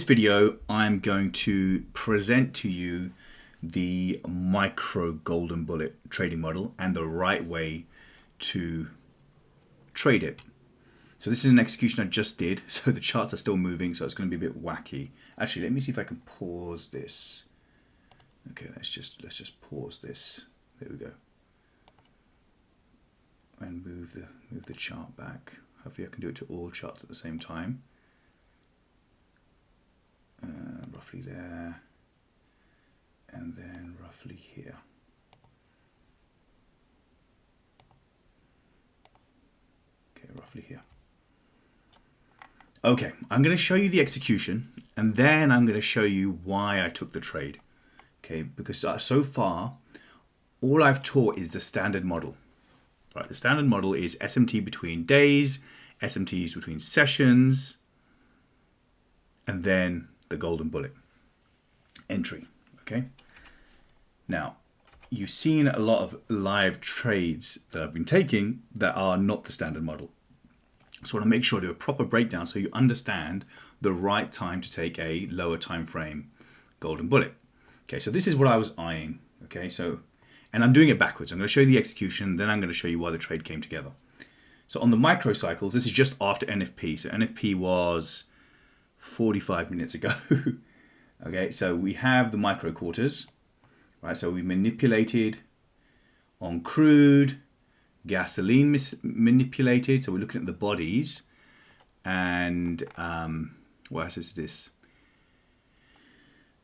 video, I'm going to present to you the micro golden bullet trading model and the right way to trade it. So this is an execution I just did, so the charts are still moving, so it's going to be a bit wacky. Actually, let me see if I can pause this. Okay, let's just pause this. There we go. And move the chart back. Hopefully I can do it to all charts at the same time. Roughly there, and then roughly here. Okay, roughly here. Okay, I'm going to show you the execution, and then I'm going to show you why I took the trade. Okay, because so far, all I've taught is the standard model. Right, the standard model is SMT between days, SMTs between sessions, and then the golden bullet entry. Okay. Now, you've seen a lot of live trades that I've been taking that are not the standard model. So I want to make sure I do a proper breakdown so you understand the right time to take a lower time frame golden bullet. Okay, so this is what I was eyeing. Okay, so, and I'm doing it backwards. I'm going to show you the execution, then I'm going to show you why the trade came together. So on the micro cycles, this is just after NFP. So NFP was 45 minutes ago. Okay, so we have the micro quarters, right? So we manipulated on crude, gasoline manipulated. So we're looking at the bodies, and what else is this?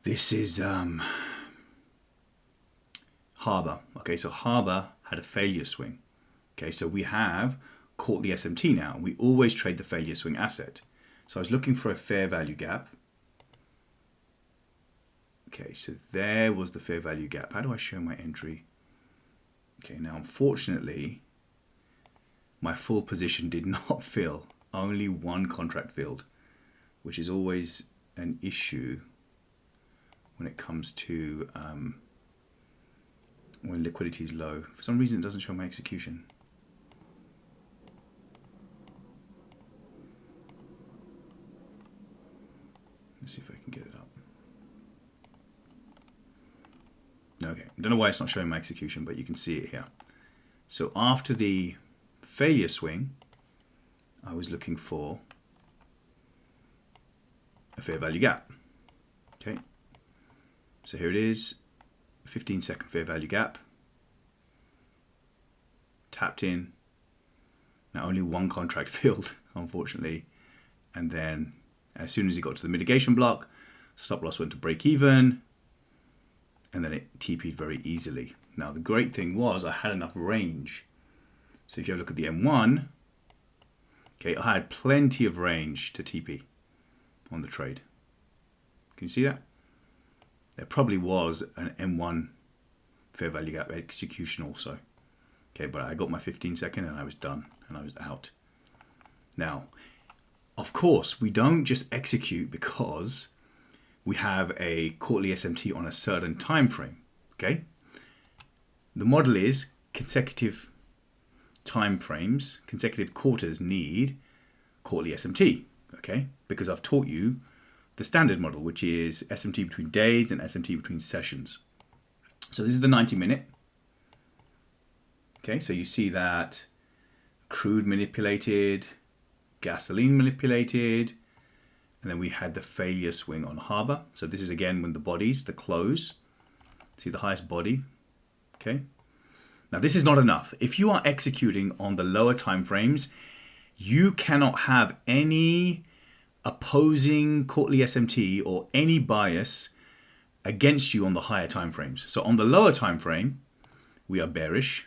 This is Harbor. Okay, so Harbor had a failure swing. Okay, so we have caught the SMT now. We always trade the failure swing asset. So I was looking for a fair value gap. Okay, so there was the fair value gap. How do I show my entry? Okay, now unfortunately, my full position did not fill. Only one contract filled, which is always an issue when it comes to when liquidity is low. For some reason, it doesn't show my execution. Let's see if I can get it up. Okay, I don't know why it's not showing my execution, but you can see it here. So after the failure swing, I was looking for a fair value gap. Okay, so here it is, 15-second fair value gap. Tapped in. Now only one contract filled, unfortunately, and then as soon as it got to the mitigation block, stop loss went to break even, and then it TP'd very easily. Now the great thing was I had enough range. So if you have a look at the M1, okay, I had plenty of range to TP on the trade. Can you see that? There probably was an M1 fair value gap execution also. Okay, but I got my 15-second and I was done and I was out. Now, of course, we don't just execute because we have a quarterly SMT on a certain time frame. Okay, the model is consecutive time frames, consecutive quarters need quarterly SMT. Okay, because I've taught you the standard model, which is SMT between days and SMT between sessions. So this is the 90-minute. Okay, so you see that crude manipulated, gasoline manipulated, and then we had the failure swing on Harbor. So this is again when the bodies, the close, see the highest body. Okay, now this is not enough. If you are executing on the lower time frames, you cannot have any opposing quarterly SMT or any bias against you on the higher time frames. So on the lower time frame, we are bearish.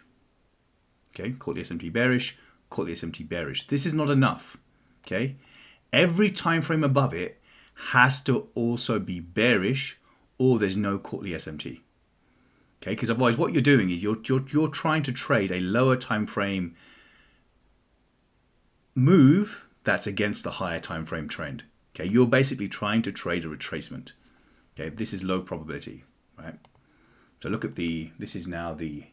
Okay, quarterly SMT bearish, quarterly SMT bearish. This is not enough. Okay, every time frame above it has to also be bearish, or there's no quarterly SMT. Okay, because otherwise what you're doing is you're trying to trade a lower time frame move that's against the higher time frame trend. Okay, you're basically trying to trade a retracement. Okay, this is low probability, right? So look at this is now the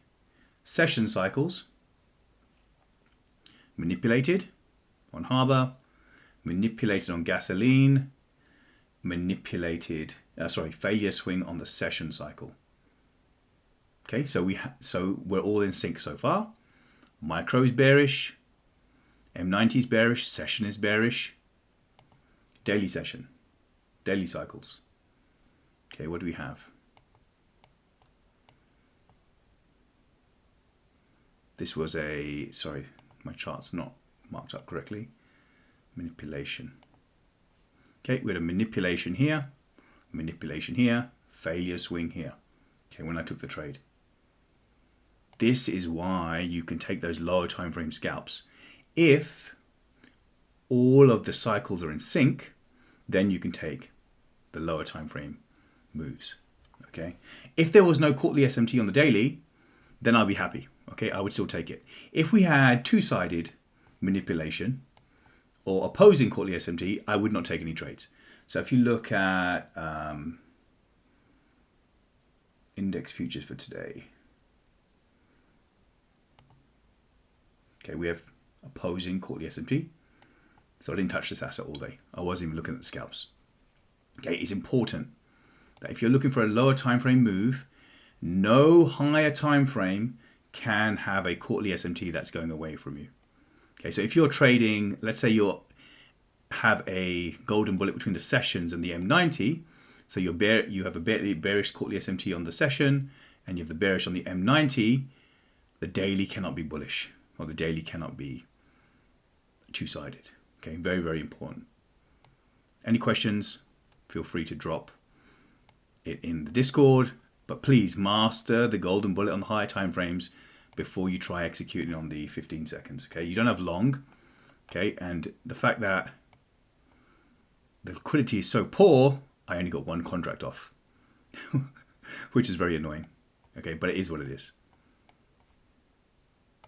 session cycles. Manipulated on Harbor, manipulated on gasoline, manipulated, failure swing on the session cycle. Okay, so we're all in sync so far. Micro is bearish, M90 is bearish, session is bearish, daily session, daily cycles. Okay, what do we have? This was a, sorry, my chart's not marked up correctly. Manipulation. Okay, we had a manipulation here, failure swing here. Okay, when I took the trade. This is why you can take those lower time frame scalps. If all of the cycles are in sync, then you can take the lower time frame moves. Okay. If there was no quarterly SMT on the daily, then I'll be happy. Okay, I would still take it. If we had two-sided manipulation or opposing quarterly SMT, I would not take any trades. So if you look at index futures for today, okay, we have opposing quarterly SMT. So I didn't touch this asset all day. I wasn't even looking at the scalps. Okay, it's important that if you're looking for a lower time frame move, no higher time frame can have a quarterly SMT that's going away from you. Okay, so if you're trading, let's say you have a golden bullet between the sessions and the M90, so you have a bearish quarterly SMT on the session, and you have the bearish on the M90, the daily cannot be bullish, or the daily cannot be two-sided. Okay, very, very important. Any questions? Feel free to drop it in the Discord, but please master the golden bullet on the higher time frames before you try executing on the 15 seconds. Okay, you don't have long. Okay, and the fact that the liquidity is so poor, I only got one contract off, which is very annoying. Okay, but it is what it is.